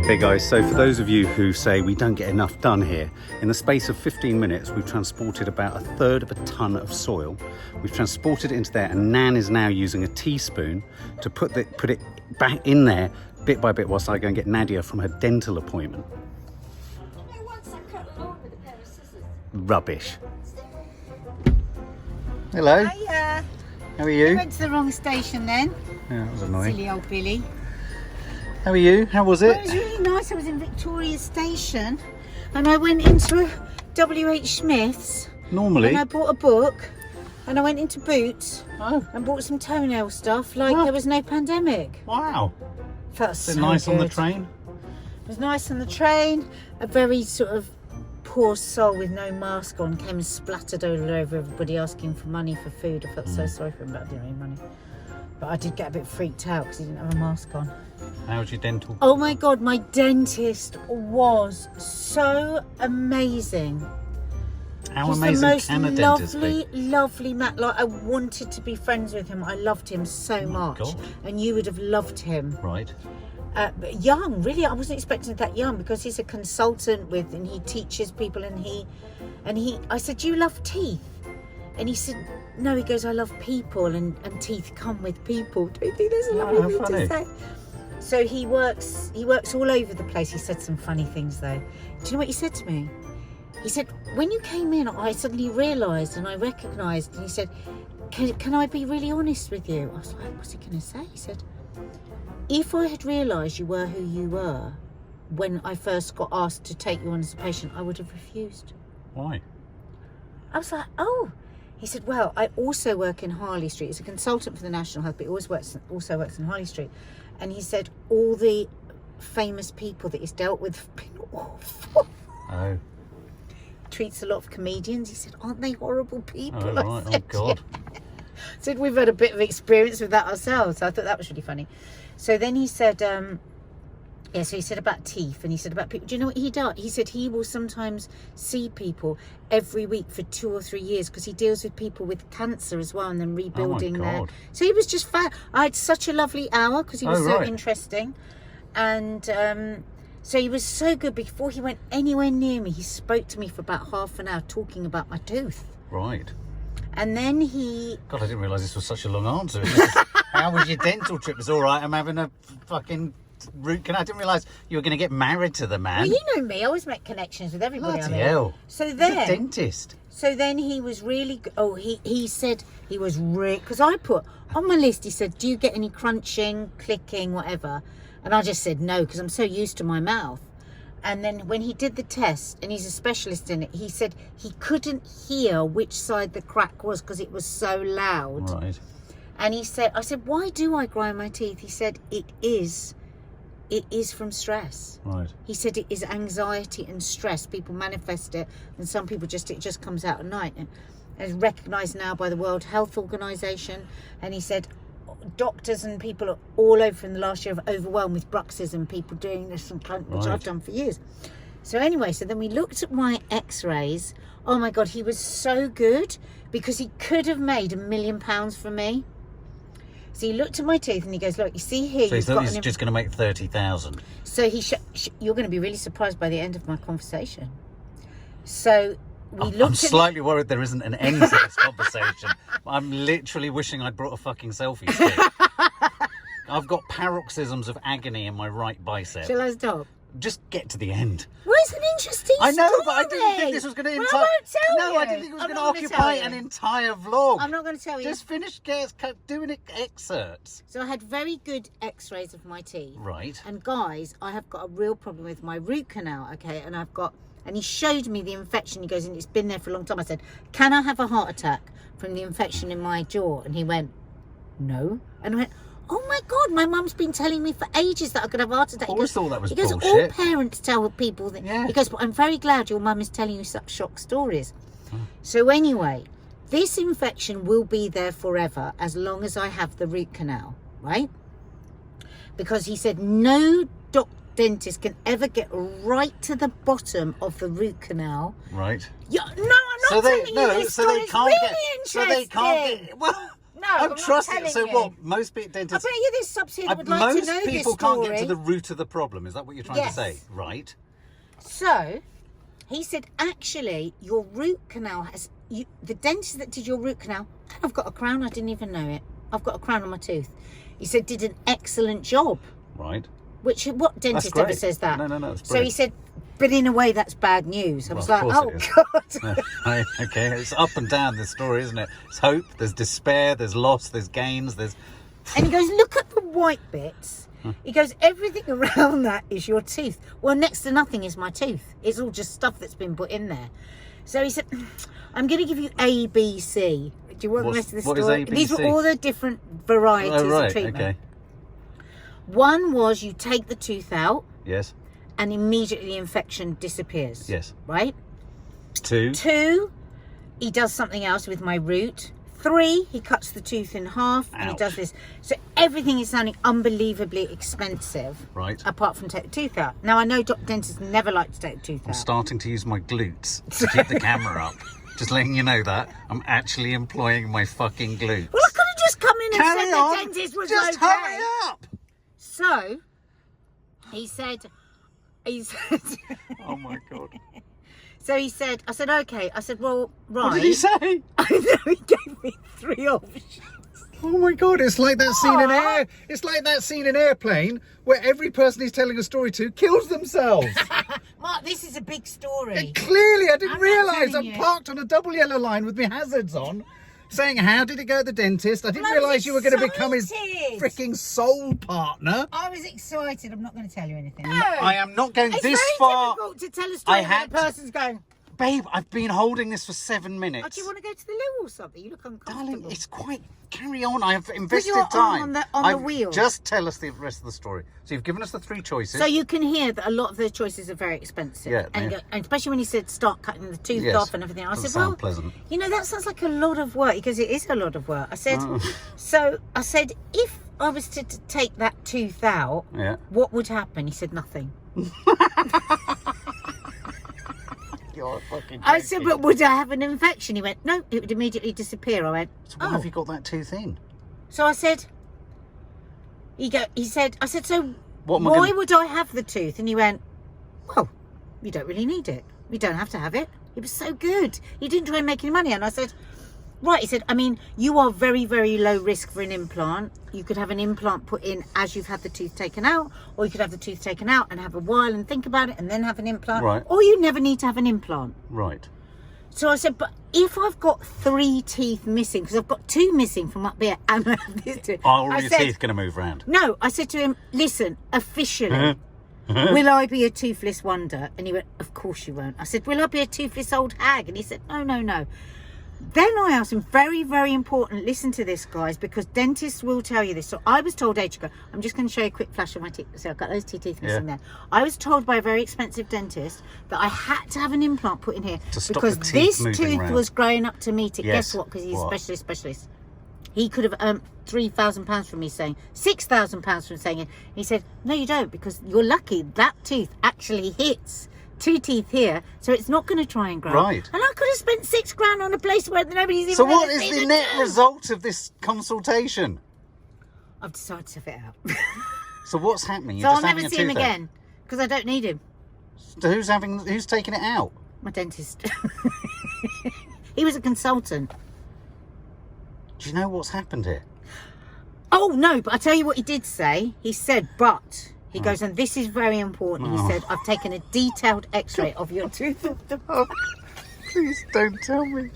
Okay guys, so for those of you who say we don't get enough done here, in the space of 15 minutes we've transported about 1/3 of a tonne of soil. We've transported it into there, and Nan is now using a teaspoon to put it back in there bit by bit whilst I go and get Nadia from her dental appointment. Once I cut a lawn with a pair of scissors. Rubbish. Hello. Hiya. How are you? I went to the wrong station then. Yeah, that was annoying. Silly old Billy. How are you? How was it? Well, it was really nice. I was in Victoria Station and I went into a W.H. Smith's. Normally. And I bought a book and I went into Boots and bought some toenail stuff like there was no pandemic. Wow. Felt Was so it nice good. on the train? It was nice on the train. A very sort of poor soul with no mask on came and splattered all over everybody asking for money for food. I felt so sorry for him, but I didn't have any money. But I did get a bit freaked out because he didn't have a mask on. How was your dental? Oh my God, my dentist was so amazing. How He's amazing the most can a dentist lovely man. Like, I wanted to be friends with him. I loved him so much. God. And you would have loved him. Right. But young, really, I wasn't expecting that young because he's a consultant and he teaches people I said, do you love teeth? And he said, no, he goes, I love people and teeth come with people. Don't you think that's a lovely thing to say? So he works all over the place. He said some funny things though. Do you know what he said to me? He said, when you came in, I suddenly realised and I recognised, and he said, can I be really honest with you? I was like, what's he going to say? He said, if I had realised you were who you were when I first got asked to take you on as a patient, I would have refused. Why? I was like, oh. He said, well, I also work in Harley Street. He's a consultant for the National Health, but he also works in Harley Street. And he said all the famous people that he's dealt with have been awful. Oh. Treats a lot of comedians. He said, aren't they horrible people? Oh, right. I said, Oh, God. yeah. Said we've had a bit of experience with that ourselves. So I thought that was really funny. So then he said, so he said about teeth and he said about people. Do you know what he does? He said he will sometimes see people every week for 2 or 3 years because he deals with people with cancer as well and then rebuilding their. So he was just fat. I had such a lovely hour because he was so interesting. And so he was so good. Before he went anywhere near me, he spoke to me for about half an hour talking about my tooth. Right. And then he... God, I didn't realise this was such a long answer. How was your dental trip? It's all right. I'm having a fucking root canal. I didn't realise you were going to get married to the man. Well, you know me. I always make connections with everybody. Bloody hell. So then... He's a dentist. So then he was really... Oh, he said he was really... Because I put on my list, he said, do you get any crunching, clicking, whatever? And I just said no, because I'm so used to my mouth. And then when he did the test, and he's a specialist in it, he said he couldn't hear which side the crack was because it was so loud. Right. And he said, I said, why do I grind my teeth? He said, it is from stress. Right. He said it is anxiety and stress. People manifest it, and some people it just comes out at night. And it's recognised now by the World Health Organization. And he said, doctors and people are all over in the last year have overwhelmed with bruxism, people doing this and which I've done for years. So anyway, so then we looked at my x-rays. Oh my God, he was so good because he could have made £1 million for me. So he looked at my teeth and he goes, look, you see here. So he's just going to make 30,000. So you're going to be really surprised by the end of my conversation. So I'm slightly worried there isn't an end to this conversation. I'm literally wishing I'd brought a fucking selfie stick. I've got paroxysms of agony in my right bicep. Shall I stop? Just get to the end. Well, it's an interesting I know, story. but I didn't think this was going to I didn't think it was going to occupy an entire vlog. I'm not going to tell you. Just finish doing excerpts. So I had very good x-rays of my teeth. Right. And guys, I have got a real problem with my root canal, okay? And he showed me the infection. He goes, and it's been there for a long time. I said, can I have a heart attack from the infection in my jaw? And he went, no. And I went, oh my God, my mum's been telling me for ages that I could have a heart attack. I always thought that was bullshit. All parents tell people that. Yeah. He goes, but I'm very glad your mum is telling you such shock stories. So anyway, this infection will be there forever as long as I have the root canal, right? Because he said no dentist can ever get right to the bottom of the root canal. Right. Yeah, no, I'm not telling you this. So they can't get. Well, No, I'm not trusting. telling So you. what? Most I dentists. bet you there's subs here that would like to know Most this people story. can't get to the root of the problem. Is that what you're trying to say? Yes. Right. So, he said, actually, your root canal has... the dentist that did your root canal... I've got a crown, I didn't even know it. I've got a crown on my tooth. He said, did an excellent job. Right. Which, what dentist ever says that? No. So he said, but in a way, that's bad news. I was Well, like, of oh, course God. Right, okay, it's up and down this story, isn't it? There's hope, there's despair, there's loss, there's gains, there's... And he goes, look at the white bits. He goes, everything around that is your teeth. Well, next to nothing is my tooth. It's all just stuff that's been put in there. So he said, I'm going to give you A, B, C. Do you want the rest of the story? What is A, B, These C? were all the different varieties of treatment. Okay. One was you take the tooth out Yes. and immediately infection disappears. Yes. Right? 2. 2, he does something else with my root. 3, he cuts the tooth in half and he Ouch. does this. So everything is sounding unbelievably expensive. Right. Apart from take the tooth out. Now I know dentists never like to take the tooth I'm out. starting to use my glutes to keep the camera up. Just letting you know that. I'm actually employing my fucking glutes. Well, I could have just come in and Carry said on. the dentist was Just okay. hurry up. So, he said, Oh my God. so he said, I said, okay. I said, well, right. What did he say? I know, he gave me 3 options. Oh my God, it's like that scene in Air. It's like that scene in Airplane where every person he's telling a story to kills themselves. Mark, this is a big story. Clearly, I didn't I'm not realise. telling I'm you. parked on a double yellow line with my hazards on, saying, how did it go at the dentist? I didn't Well, I was realise you were going to become his excited. freaking soul partner. I was excited. I'm not going to tell you anything. No. I am not going It's this very far. difficult to tell a story I when had the person's going, Babe, I've been holding this for 7 minutes. oh, do you want to go to the loo or something? You look uncomfortable. Darling, it's quite... Carry on. I have invested your time. arm on the wheel. Just tell us the rest of the story. So you've given us the 3 choices. So you can hear that a lot of the choices are very expensive. Yeah, and, yeah. and especially when he said start cutting the tooth Yes. off and everything. I Doesn't said, well, sound pleasant. you know, that sounds like a lot of work. Because it is a lot of work. I said, Oh. so I said, if I was to take that tooth out, Yeah. what would happen? He said, nothing. You're fucking I said, joking. but would I have an infection? He went, no, it would immediately disappear. I went, So why have you got that tooth in? So I said, I said, so What am I why gonna- would I have the tooth? And he went, well, you don't really need it. You don't have to have it. It was so good. He didn't try and make any money. And I said, right. He said, I mean, you are very, very low risk for an implant. You could have an implant put in as you've had the tooth taken out, or you could have the tooth taken out and have a while and think about it and then have an implant. Right. Or you never need to have an implant. Right. So I said, but if I've got 3 teeth missing, because I've got 2 missing from up here and I have this tooth. Are all I your said, teeth going to move round? no, I said to him, listen, officially, will I be a toothless wonder? And he went, of course you won't. I said, will I be a toothless old hag? And he said, no. Then I asked him, very, very important, listen to this, guys, because dentists will tell you this. So I was told ages ago, I'm just going to show you a quick flash of my teeth. So I've got those 2 teeth missing there. I was told by a very expensive dentist that I had to have an implant put in here To stop because the teeth this moving tooth round. was growing up to meet it. Yes. Guess what? Because he's What? a specialist. He could have earned £3,000 from me saying, £6,000 from saying it. He said, no, you don't, because you're lucky that tooth actually hits 2 teeth here, so it's not going to try and grow. Right. And I could have spent £6,000 on a place where nobody's even So what ever is seen the a net tooth. result of this consultation? I've decided to fit out. So what's happening? So You're I'll just having never a see him tooth out? again, because I don't need him. So who's taking it out? My dentist. He was a consultant. Do you know what's happened here? Oh, no, but I tell you what he did say. He said, but... He goes, and this is very important. He said, I've taken a detailed x-ray of your tooth. Please don't tell me.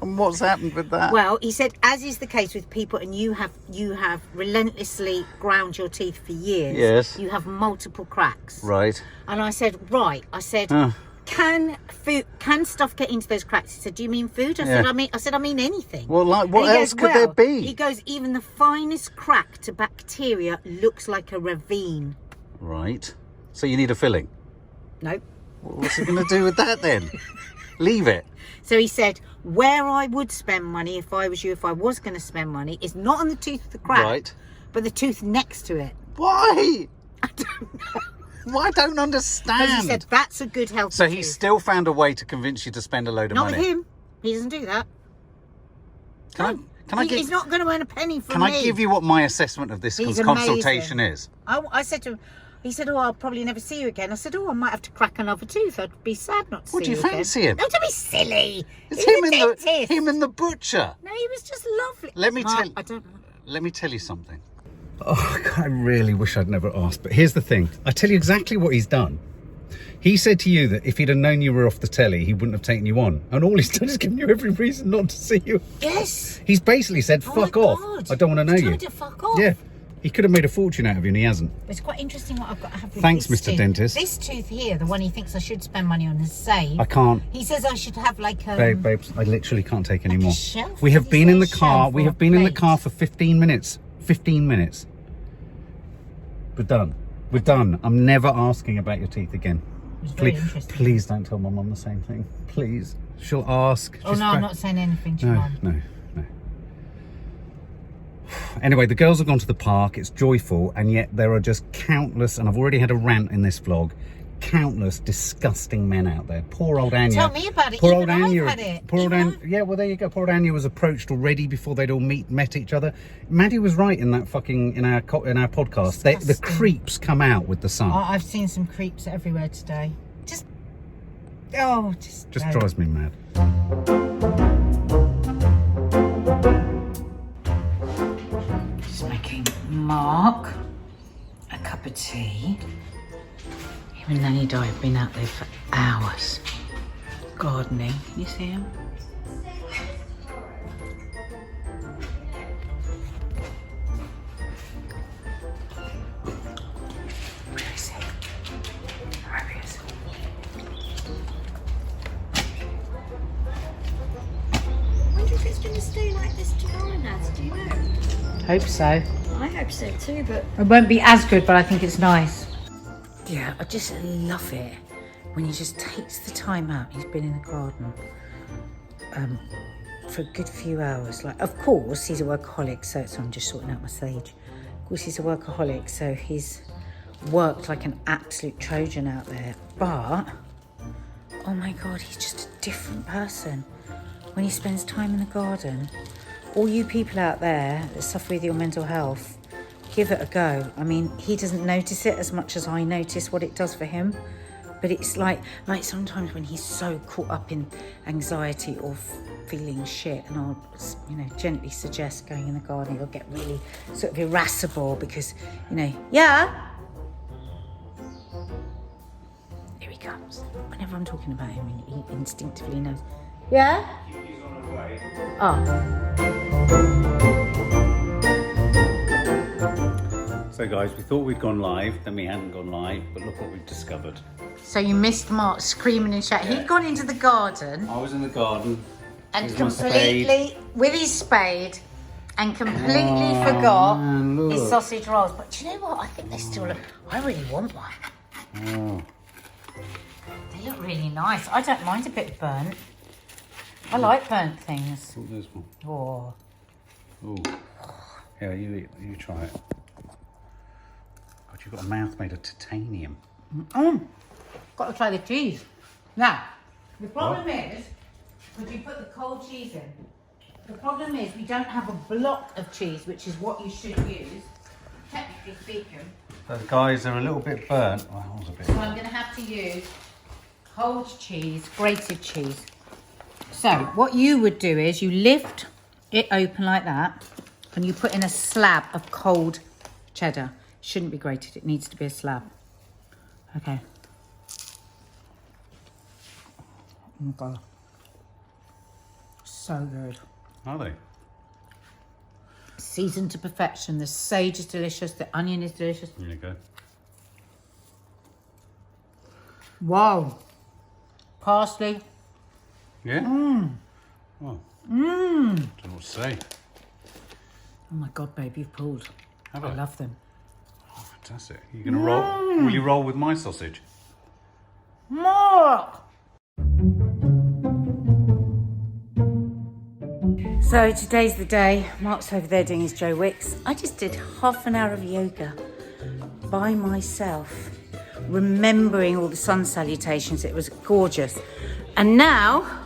And what's happened with that? Well, he said, as is the case with people, and you have relentlessly ground your teeth for years. Yes. You have multiple cracks. Right. And I said, right. I said, can stuff get into those cracks? He said, do you mean food? I said, I mean anything. Well, like, what And he else goes, could there well, be? He goes, even the finest crack to bacteria looks like a ravine. Right. So you need a filling. Nope. What's he going to do with that then? Leave it. So he said, where I would spend money if I was you, if I was going to spend money, is not on the tooth of the crack, Right. but the tooth next to it. Why? I don't know. Well, I don't understand. Because he said, that's a good healthy So tooth. he still found a way to convince you to spend a load of Not money. with him. He doesn't do that. He's not going to earn a penny from Can me. I give you what my assessment of this consultation is? I said to him, he said, oh, I'll probably never see you again. I said, oh, I might have to crack another tooth. I'd be sad not to see you again. What, do you fancy him? No, don't be silly. It's him and the butcher. No, he was just lovely. Let me tell you something. Oh, God, I really wish I'd never asked. But here's the thing. I tell you exactly what he's done. He said to you that if he'd have known you were off the telly, he wouldn't have taken you on. And all he's done is given you every reason not to see you. Yes. He's basically said, fuck off. God. I don't want to know you. He's told to fuck off. Yeah. He could have made a fortune out of you and he hasn't. It's quite interesting what I've got to have with Thanks, this Mr. tooth. Dentist. This tooth here, the one he thinks I should spend money on and save. I can't. He says I should have like a... Babes, I literally can't take any like more. a shelf? We have been in the car. We have been in the plate? car for 15 minutes. 15 minutes. We're done. We're done. I'm never asking about your teeth again. It's very interesting. Please don't tell my mum the same thing. Please. She'll ask. Oh, no, I'm not saying anything to your mum. No. Anyway, the girls have gone to the park. It's joyful, and yet there are just countless, and I've already had a rant in this vlog, countless disgusting men out there. Poor old Anya. Tell me about it. Poor Even old I've Anya. had it. Poor old Anya. Yeah, well, there you go. Poor old Anya was approached already before they'd all met each other. Maddie was right in that in our podcast. The creeps come out with the sun. I've seen some creeps everywhere today. Just drives me mad. Just making Mark a cup of tea. Him and Nanny Di have been out there for hours gardening. You see him? Where is he? There he is. I wonder if it's going to stay like this tomorrow, Naz, do you know? Hope so. I hope so too, but... It won't be as good, but I think it's nice. Yeah, I just love it when he just takes the time out. He's been in the garden for a good few hours. Like, of course, he's a workaholic, so I'm just sorting out my sage. Of course, he's a workaholic, so he's worked like an absolute Trojan out there. But, oh my God, he's just a different person when he spends time in the garden. All you people out there that suffer with your mental health, give it a go. I mean, he doesn't notice it as much as I notice what it does for him. But it's like sometimes when he's so caught up in anxiety or feeling shit, and I'll, gently suggest going in the garden, he'll get really sort of irascible because, yeah. Here he comes. Whenever I'm talking about him, he instinctively knows. Yeah? He's on his way. So guys, we thought we'd gone live, then we hadn't gone live, but look what we've discovered. So you missed Mark screaming and shouting. Yeah. He'd gone into the garden I was in the garden. and Here's my completely, with his spade, and completely forgot man, his look. sausage rolls. But do you know what? I think they still look, I really want one. Oh. They look really nice. I don't mind a bit burnt. I like burnt things. Oh, there's one. Oh. Ooh. Yeah, you try it. God, you've got a mouth made of titanium. Got to try the cheese. Now, the problem is, would you put the cold cheese in? The problem is we don't have a block of cheese, which is what you should use, technically speaking. But guys, they're a little bit burnt. Well, that was a bit. So I'm going to have to use cold cheese, grated cheese. So what you would do is you lift it open like that and you put in a slab of cold cheddar. Shouldn't be grated, it needs to be a slab. Okay. Oh my God. So good. Are they? Seasoned to perfection. The sage is delicious, the onion is delicious. There you go. Wow. Parsley. Yeah? Well, don't know what to say. Oh my God, babe, you've pulled. Have I I? love them. Oh, fantastic. You're going to roll? Will you roll with my sausage? Mark! So today's the day. Mark's over there doing his Joe Wicks. I just did half an hour of yoga by myself, remembering all the sun salutations. It was gorgeous. And now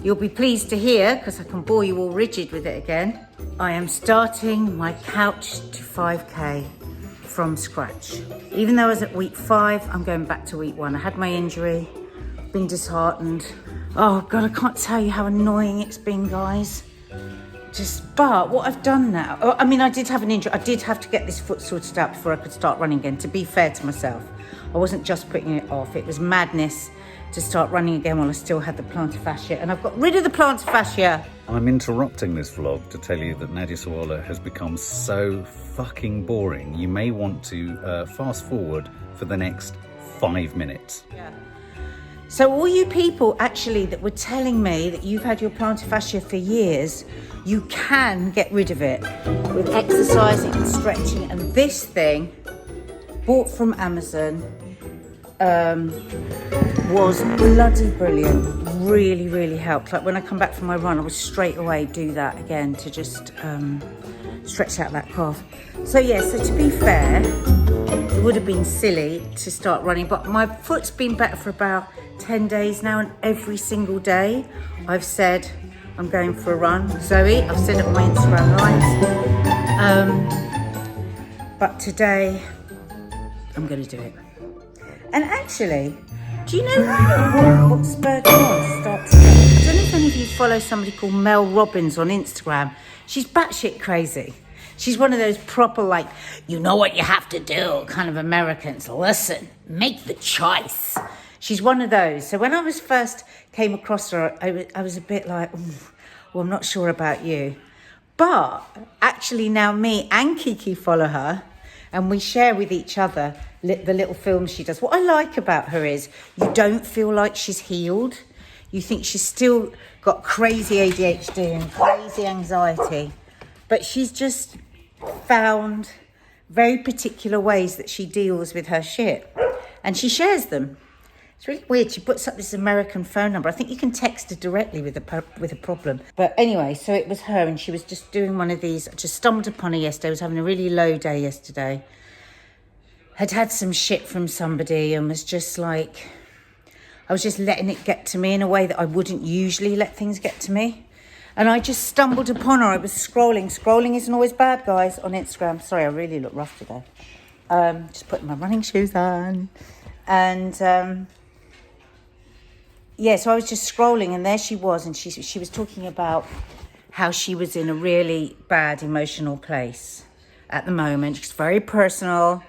you'll be pleased to hear, because I can bore you all rigid with it again, I am starting my couch to 5K from scratch. Even though I was at week 5, I'm going back to week 1. I had my injury, been disheartened. Oh God, I can't tell you how annoying it's been, guys. But what I've done now, I mean, I did have an injury. I did have to get this foot sorted out before I could start running again, to be fair to myself. I wasn't just putting it off. It was madness to start running again while I still had the plantar fascia, and I've got rid of the plantar fascia. I'm interrupting this vlog to tell you that Nadia Sawalha has become so fucking boring. You may want to fast forward for the next 5 minutes. Yeah. So all you people actually that were telling me that you've had your plantar fascia for years, you can get rid of it with exercising and stretching. And this thing, bought from Amazon, was bloody brilliant. Really, really helped. Like when I come back from my run, I would straight away do that again to just stretch out that calf. So yeah, so to be fair, it would have been silly to start running, but my foot's been better for about 10 days now, and every single day I've said I'm going for a run. Zoe, I've said it on my Instagram lives. But today I'm going to do it. And actually, do you know what spurred me on to start today? I don't know if any of you follow somebody called Mel Robbins on Instagram. She's batshit crazy. She's one of those proper, like, you know what you have to do kind of Americans. Listen, make the choice. She's one of those. So when I was first came across her, I was a bit like, well, I'm not sure about you. But actually now me and Kiki follow her, and we share with each other the little films she does. What I like about her is you don't feel like she's healed. You think she's still got crazy ADHD and crazy anxiety, but she's just found very particular ways that she deals with her shit, and she shares them. It's really weird. She puts up this American phone number. I think you can text her directly with a problem. But anyway, so it was her, and she was just doing one of these. I just stumbled upon her yesterday. I was having a really low day yesterday. Had some shit from somebody, and was just like, I was just letting it get to me in a way that I wouldn't usually let things get to me. And I just stumbled upon her. I was scrolling. Scrolling isn't always bad, guys, on Instagram. Sorry, I really look rough today. Just putting my running shoes on. And yeah, so I was just scrolling, and there she was, and she was talking about how she was in a really bad emotional place at the moment. It's very personal.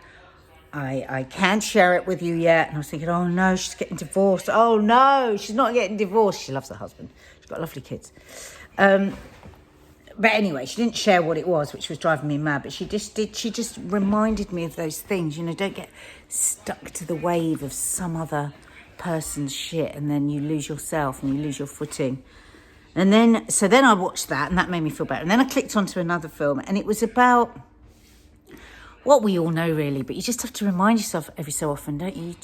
I can't share it with you yet. And I was thinking, oh no, she's getting divorced. Oh no, she's not getting divorced. She loves her husband. She's got lovely kids. But anyway, she didn't share what it was, which was driving me mad. But she just reminded me of those things. You know, don't get stuck to the wave of some other person's shit, and then you lose yourself and you lose your footing. And then, so then I watched that, and that made me feel better. And then I clicked onto another film, and it was about what we all know really, but you just have to remind yourself every so often, don't you?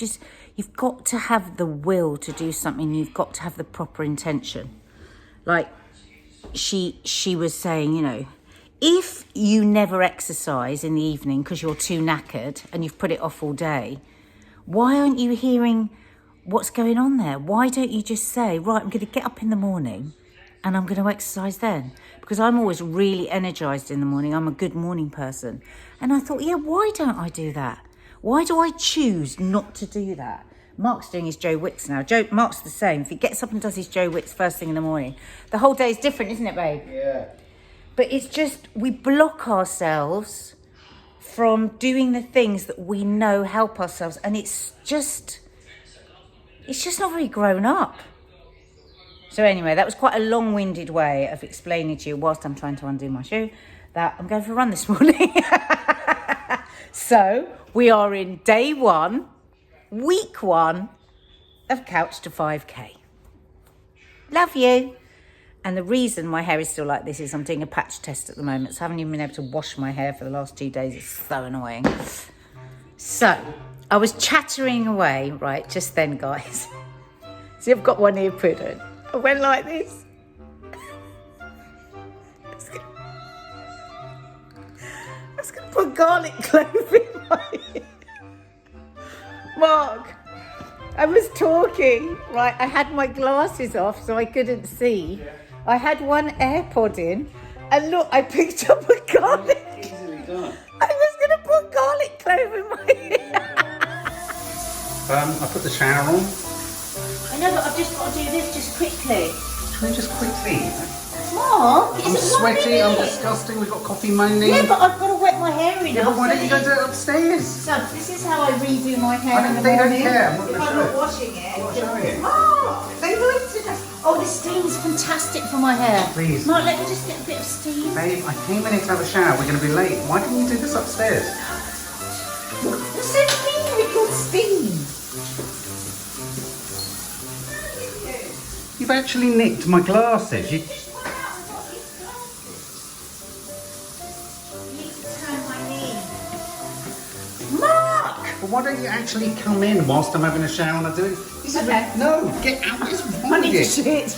You've got to have the will to do something. You've got to have the proper intention. Like she was saying, you know, if you never exercise in the evening because you're too knackered and you've put it off all day, why aren't you hearing what's going on there? Why don't you just say, right, I'm going to get up in the morning and I'm going to exercise then? Because I'm always really energized in the morning. I'm a good morning person. And I thought, yeah, why don't I do that? Why do I choose not to do that? Mark's doing his Joe Wicks now. Mark's the same. If he gets up and does his Joe Wicks first thing in the morning, the whole day is different, isn't it, babe? Yeah. But it's just, we block ourselves from doing the things that we know help ourselves. And it's just not very grown up. So anyway, that was quite a long-winded way of explaining to you, whilst I'm trying to undo my shoe, that I'm going for a run this morning. So we are in day 1, week 1 of Couch to 5K. Love you. And the reason my hair is still like this is I'm doing a patch test at the moment, so I haven't even been able to wash my hair for the last 2 days. It's so annoying. So I was chattering away, right, just then, guys. See, I've got one ear put in. I went like this. I was going to put garlic clove in my ear. Mark, I was talking, right? I had my glasses off so I couldn't see. I had one AirPod in, and look, I picked up a garlic. Easily done. I was going to put garlic clove in my hair. I put the shower on. I know, but I've just got to do this just quickly. Can we just quickly? Mark, I'm sweaty, I'm disgusting, we've got coffee moaning. Yeah, but I've got to wet my hair in. Yeah, but why don't you go do it upstairs? So this is how I redo my hair in the They don't morning. care, I'm not If going to I'm show not it. washing it. I'm not showing it. Mark, they like to just... Oh, the steam's fantastic for my hair. Please. Mark, let me just get a bit of steam. Babe, I came in here to have a shower, we're going to be late. Why didn't you do this upstairs? What's so mean with your steam? You've actually nicked my glasses. You... Mark! But why don't you actually come in whilst I'm having a shower and I do it? This is Okay. No, get out. What's wrong I need with to you? shit.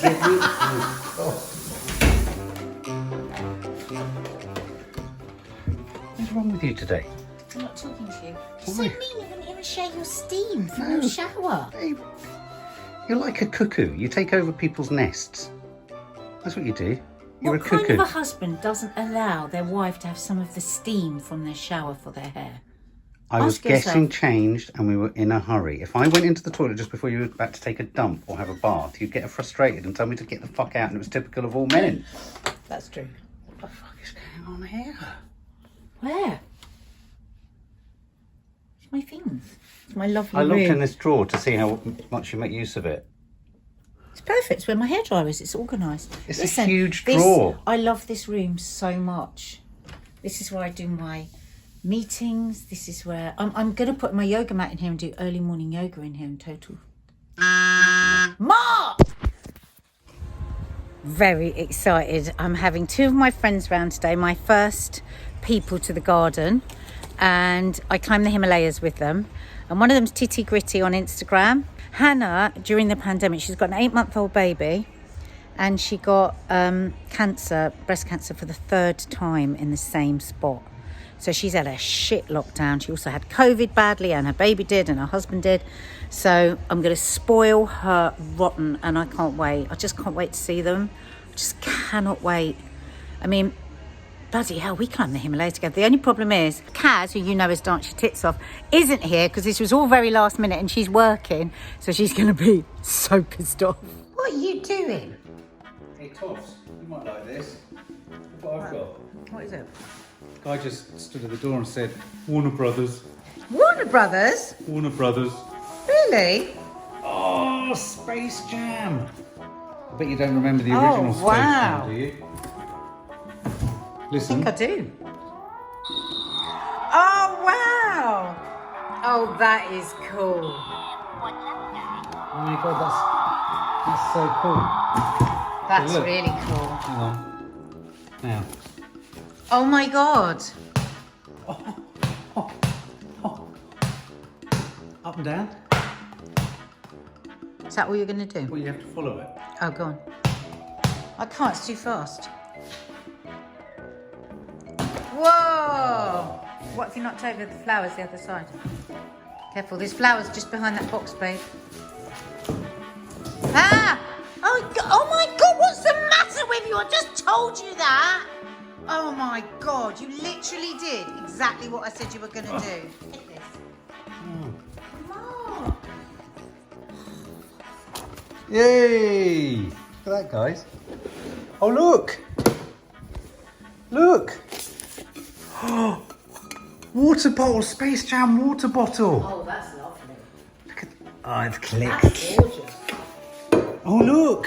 What's wrong with you today? I'm not talking to you. You're so Why? mean, you're going to even share your steam from No. your shower. Babe, you're like a cuckoo. You take over people's nests. That's what you do. You're What a cuckoo. kind of a husband doesn't allow their wife to have some of the steam from their shower for their hair? I was Ask yourself. getting changed and we were in a hurry. If I went into the toilet just before you were about to take a dump or have a bath, you'd get frustrated and tell me to get the fuck out, and it was typical of all men. That's true. What the fuck is going on here? Where? It's my things. It's my lovely I looked room. in this drawer to see how much you make use of it. It's perfect. It's where my hairdryer is. It's organised. It's a huge drawer. I love this room so much. This is where I do my meetings. This is where I'm going to put my yoga mat in here and do early morning yoga in here in total. Mark! Very excited. I'm having two of my friends round today, my first people to the garden, and I climbed the Himalayas with them. And one of them's Titty Gritty on Instagram. Hannah, during the pandemic, she's got an 8-month-old baby, and she got cancer, breast cancer, for the 3rd time in the same spot. So she's had a shit lockdown. She also had COVID badly, and her baby did, and her husband did. So I'm going to spoil her rotten, and I can't wait. I just can't wait to see them. I just cannot wait. I mean, bloody hell, we climbed the Himalayas together. The only problem is, Kaz, who you know has danced your tits off, isn't here because this was all very last minute and she's working. So she's going to be so pissed off. What are you doing? Hey, Toss, you might like this. Look what I've got. What is it? Guy just stood at the door and said, Warner Brothers. Warner Brothers? Warner Brothers. Really? Oh, Space Jam. I bet you don't remember the original Space wow. Jam, do you? I Listen. think I do. Oh, wow. Oh, that is cool. Oh my God, that's so cool. That's look. really cool. Hang on. Now. Oh, my God. Up and down. Is that all you're going to do? Well, you have to follow it. Oh, go on. I can't, it's too fast. Whoa! What if you knocked over the flowers the other side? Careful, there's flowers just behind that box, babe. Ah! Oh my God, what's the matter with you? I just told you that. Oh my God, you literally did exactly what I said you were going to do. Take this. Mark. Yay! Look at that, guys. Oh, look! Look! Water bottle, Space Jam water bottle. Oh, that's lovely. Look at, oh, it's clicked. That's gorgeous. Oh, look!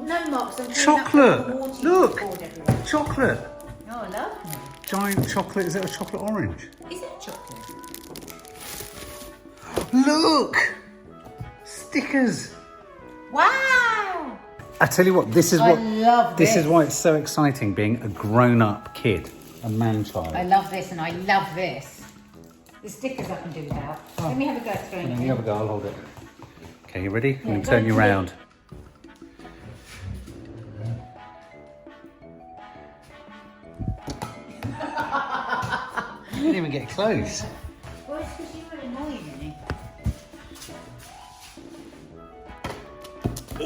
No, Mark, so Chocolate. Look. Chocolate. Oh, lovely. Giant chocolate. Is it a chocolate orange? Is it chocolate? Look! Stickers. Wow! I tell you what, this is what. love This is why it's so exciting being a grown-up kid, a man-child. I love this and I love this. The stickers I can do without. Let me have a go at throwing And it. then you have a go. I'll hold it. Okay, you ready? I'm Yeah, going to turn you don't do it. round. You didn't even get close. Well, it's because you were annoying me.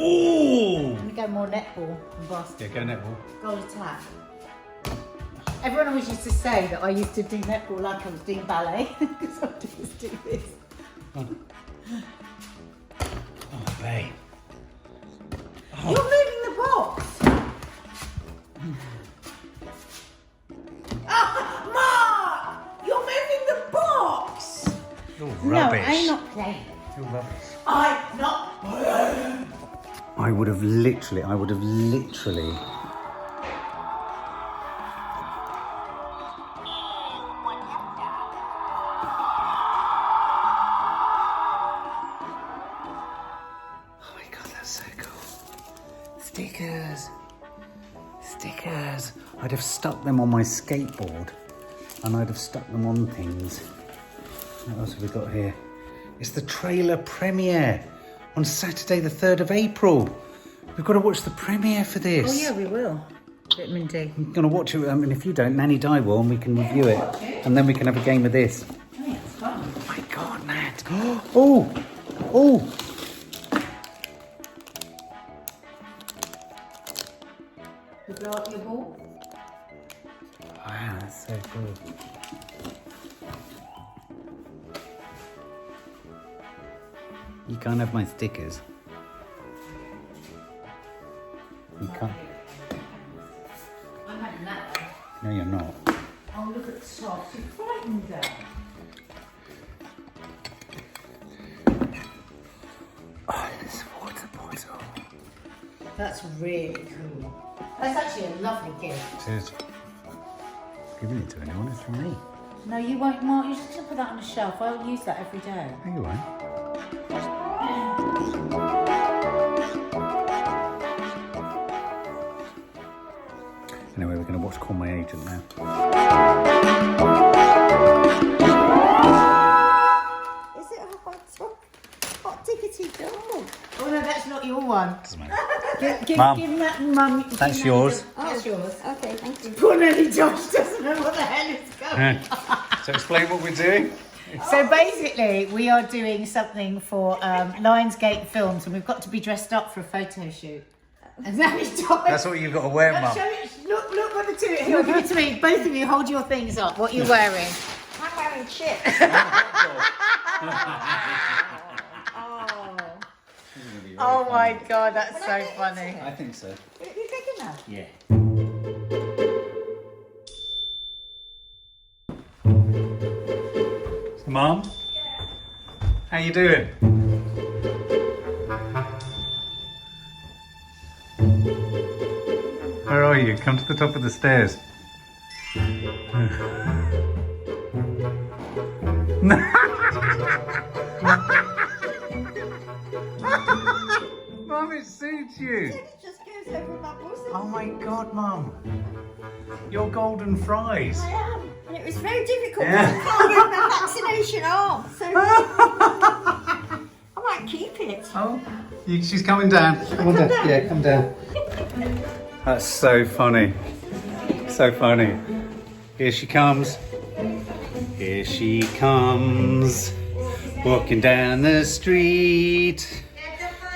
Oh! I'm going to go more netball and basketball. Yeah, go netball. Goal attack. Everyone always used to say that I used to do netball like I was doing ballet because I would just do this. Oh, babe. Oh. You're moving the box. Mark! You're moving the box. You're rubbish. No, I'm not playing. You're rubbish. I'm not playing. I would have literally. Oh my god, that's so cool. Stickers. I'd have stuck them on my skateboard and I'd have stuck them on things. What else have we got here? It's the trailer premiere on Saturday the 3rd of April. We've got to watch the premiere for this. Oh yeah, we will. Vitamin D. I'm going to watch it, and if you don't, Nanny Die will, and we can review it. And then we can have a game of this. Oh yeah, it's fun. Oh my god, Nat. Oh! You blow up your ball? Wow, that's so cool. You can't have my stickers. You can't. I'm having that. No, you're not. Oh, look at the socks. You're frightened there. Oh, this water bottle. That's really cool. That's actually a lovely gift. It is. Giving it to anyone, it's from me. No, you won't, Mark. You're just going to put that on the shelf. I'll use that every day. No, you won't. Anyway, we're going to watch Call My Agent now. Is it a hot tickety dog? Oh, no, that's not your one. Doesn't matter. Give Mum, that, Mum. that's yours. That's yours. Okay, thank you. Poor Nelly Josh doesn't know what the hell is going on. So explain what we're doing. So basically, we are doing something for LIONSGATE Films, and we've got to be dressed up for a photo shoot. And Nanny Josh. That's what you've got to wear, Mum. Look what the two. Here, give it to me. Both of you, hold your things up. What are you wearing? I'm wearing chips. Oh my God, that's so funny. I think so. Are you big enough? Yeah. Mum? Yeah. How you doing? Where are you? Come to the top of the stairs. Mum, it suits you. It just goes over my bosom. Oh my God, Mum. You're golden fries. I am. And it was very difficult Yeah. because I can't get my vaccination on. So I might keep it. Oh, she's coming down. Come on down. Yeah, come down. That's so funny. So funny. Here she comes. Here she comes. Walking down the street.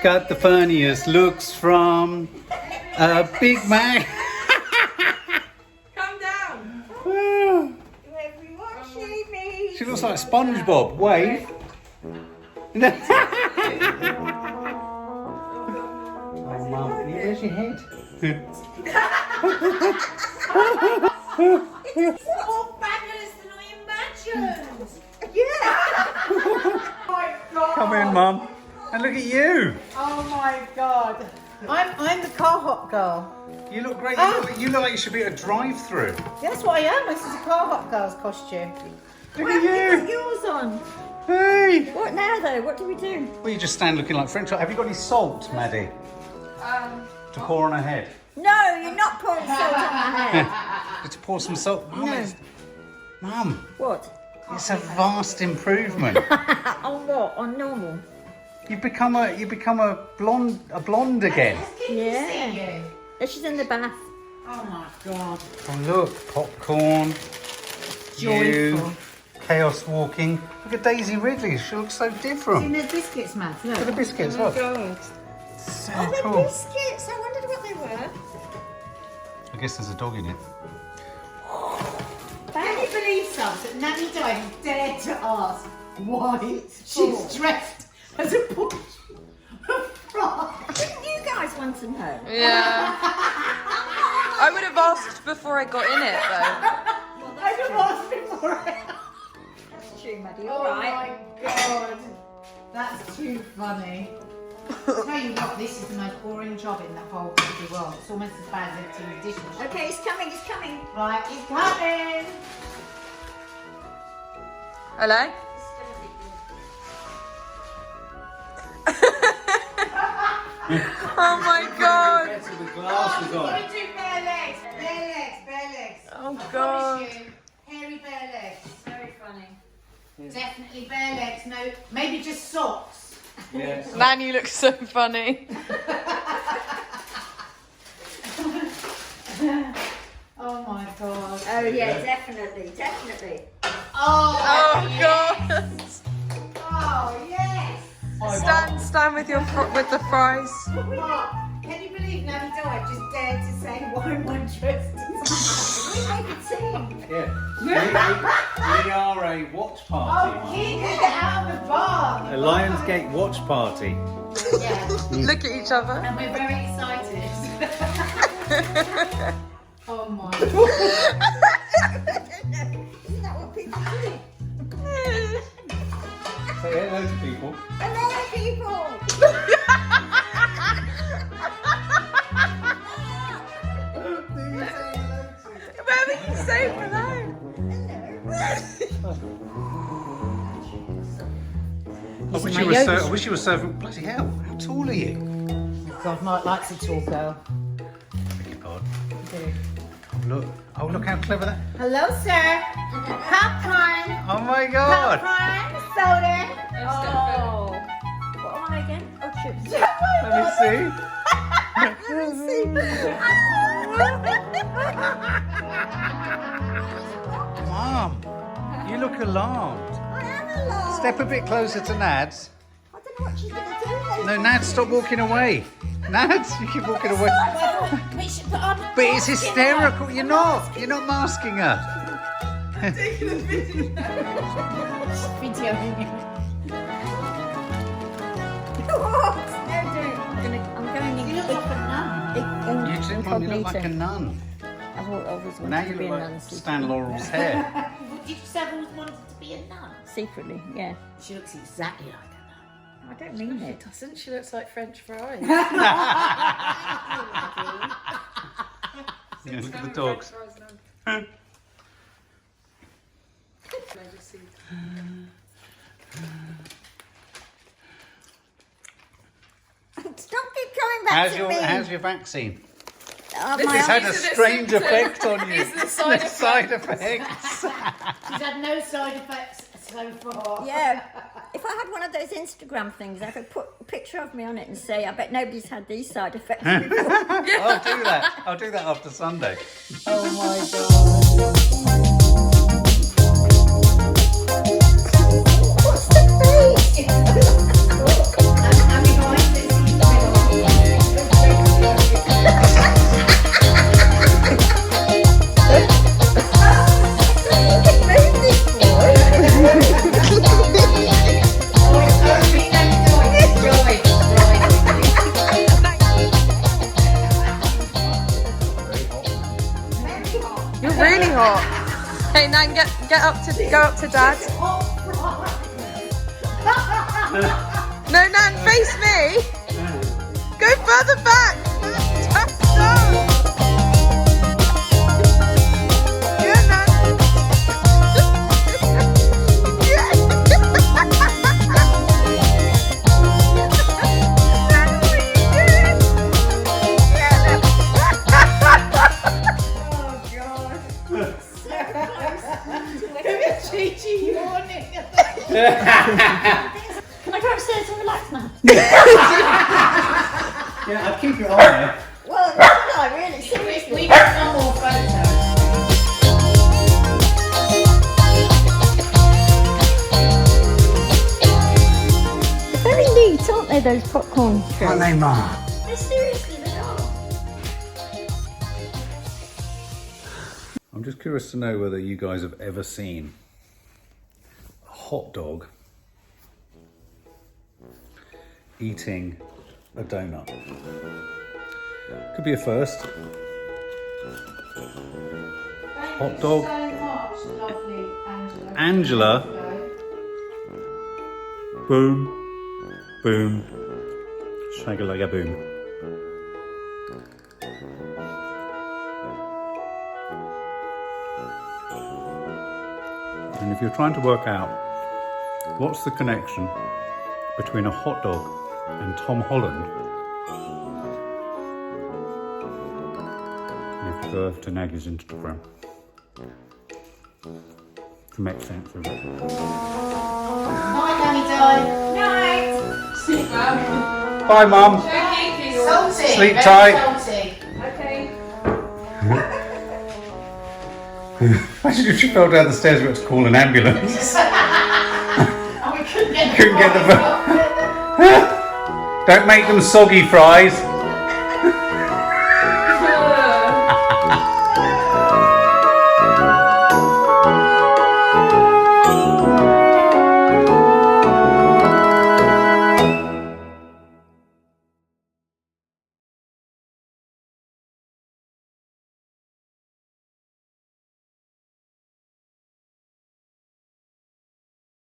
Got the funniest looks from a Big Mac. Calm down. Oh, Everyone see me. she looks like SpongeBob. Wave. Oh, Mum, where's your head? It's more fabulous than I imagined. Yeah. Oh my God. Come in, Mum. And look at you. Oh my God. I'm the car hop girl. You look great. Oh. You look like you should be at a drive-through. That's what I am. This is a car hop girl's costume. Look Why have you at got you. yours on? Hey. What now though? What do we do? Well, you just stand looking like French. Have you got any salt, Maddie, to pour on her head? No, you're not pouring salt on my head. Just to pour some salt. Mum, No. Mum, What? it's a vast improvement. On what? On normal? You've become a blonde again. Yeah. She's in the bath. Oh my God. Oh look, popcorn. You, Joyful. chaos walking. Look at Daisy Ridley. She looks so Seen different. the biscuits, Matt? Look at the Look. biscuits. Oh Look. God. So Oh, they're cool. biscuits. I wondered what they were. I guess there's a dog in it. Can you believe something? Nanny Di dared to ask why she's dressed as a bush frog. Didn't you guys want to know? Yeah. I would have asked before I got in it though. I'd have asked before. That's true, Maddie. Oh All right. my god. That's too funny. I'll tell you what, this is the most boring job in the whole bloody world. It's almost as bad as emptying the dishwasher. Okay, it's coming. It's coming. Right, it's coming. Hello? Oh my god. The glasses on. Let me do bare legs. Bare legs, bare legs. Oh I god. promise you, hairy bare legs. Very funny. Definitely bare legs. No, maybe just socks. Yes. Nanny looks so funny. Oh my god. Oh yeah, definitely, definitely. Oh, Oh yes. god. Oh yes. Stand with your with the fries. Mark, can you believe Nanny Di just dared to say why am I dressed as We make a team. Yeah. We are a watch Oh, party. keep it out of the bar. A LIONSGATE watch party. Yeah, Look at each other. and we're very excited. Oh my god. Isn't that what people do? Say hello to people. Hello, people. Where were you saying hello? I wish you were serving. Bloody hell! How tall are you? God, Mark likes a tall girl. Beg your pardon. Oh look how clever that. Hello, sir. Popcorn. Oh my god! Popcorn. Soda. Oh. What am I again? Oh, chips. Let me see. Mom, you look alarmed. I am alive. Step a bit closer to Nads. I don't know what she's going to do. No, Nads, stop walking away. Nads, you keep walking away. But it's hysterical. You're not masking her. I'm going in. You look like a nun. You do, Mum, you look like a nun. I've always Now wanted you to be a look nun. like Stan Laurel's hair. Did you say always wanted to be a nun? Secretly, yeah. She looks exactly like a nun. I don't mean it. Doesn't she looks like French fries? Yeah, look at the dogs. Stop it coming back to me. How's your vaccine? My It's had a These are the strange symptoms. effect on you. These are the side side effects. She's had no side effects so far. Yeah. If I had one of those Instagram things, I could put a picture of me on it and say, I bet nobody's had these side effects before. I'll do that. I'll do that after Sunday. Oh my god. What's the face? I'm behind this. You're really hot. Hey, Nan, go up to Dad. No, Nan, face me. Go further back. No. Yeah, Nan. Can I go upstairs and relax now? Yeah, I'll keep it on there. Well, that's not really, seriously. We got some more photos. Very neat, aren't they, those popcorn trays? Aren't they, Mum? No, seriously, they are. I'm just curious to know whether you guys have ever seen a hot dog eating a donut. Could be a first. Hot dog. So much, lovely Angela. Boom. Boom. Shagalaga boom. And if you're trying to work out what's the connection between a hot dog and Tom Holland, you have to go over to Nagy's Instagram to make sense of it. Night, Nanny darling. Night. Sleep well. Bye, Mum. Salty. Sleep very tight. Salty. Okay. Imagine if she fell down the stairs, we had to call an ambulance. And we couldn't get Couldn't get the. Don't make them soggy fries.